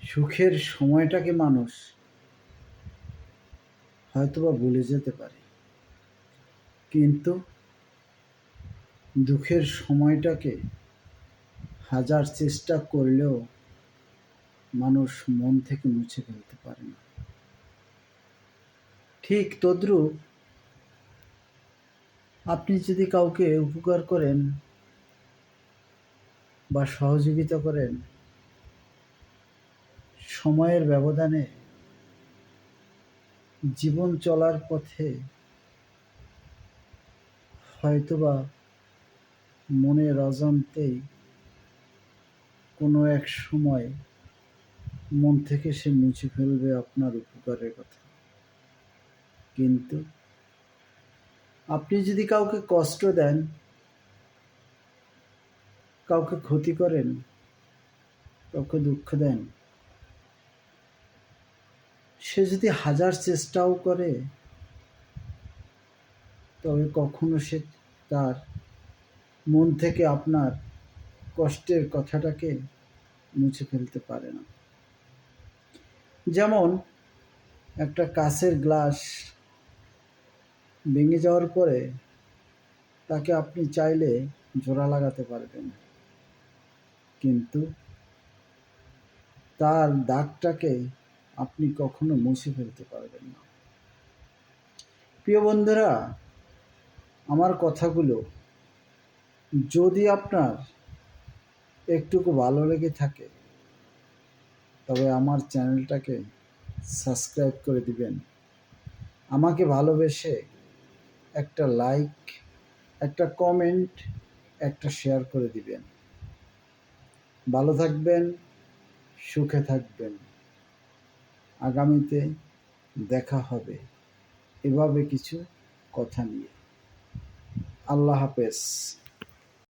সুখের সময়টাকে মানুষ হয়তোবা ভুলে যেতে পারে, কিন্তু দুঃখের সময়টাকে হাজার চেষ্টা করলেও মানুষ মন থেকে মুছে ফেলতে পারে না। ঠিক তদ্রূপ আপনি যদি কাউকে উপকার করেন বা সহযোগিতা করেন, সময়ের ব্যবধানে জীবন চলার পথে হয়তোবা মনের অজান্তেই কোনো এক সময় মন থেকে সে মুছে ফেলবে আপনার উপকারের কথা। কিন্তু আপনি যদি কাউকে কষ্ট দেন, কাউকে ক্ষতি করেন, কাউকে দুঃখ দেন, সে যদি হাজার চেষ্টাও করে তবে কখনো সে তার মন থেকে আপনার কষ্টের কথাটাকে মুছে ফেলতে পারে না। যেমন একটা কাঁচের গ্লাস ভেঙে যাওয়ার পরে তাকে আপনি চাইলে জোড়া লাগাতে পারবেন, কিন্তু তার দাগটাকে আপনি কখনো মুছে ফেলতে পারবেন না। প্রিয় বন্ধুরা, আমার কথাগুলো যদি আপনার একটুকু ভালো লেগে থাকে তবে আমার চ্যানেলটাকে সাবস্ক্রাইব করে দিবেন। আমাকে ভালোবেসে একটা লাইক, একটা কমেন্ট, একটা শেয়ার করে দিবেন। ভালো থাকবেন, সুখে থাকবেন। আগামীতে দেখা হবে এভাবে কিছু কথা নিয়ে। আল্লাহ হাফেজ।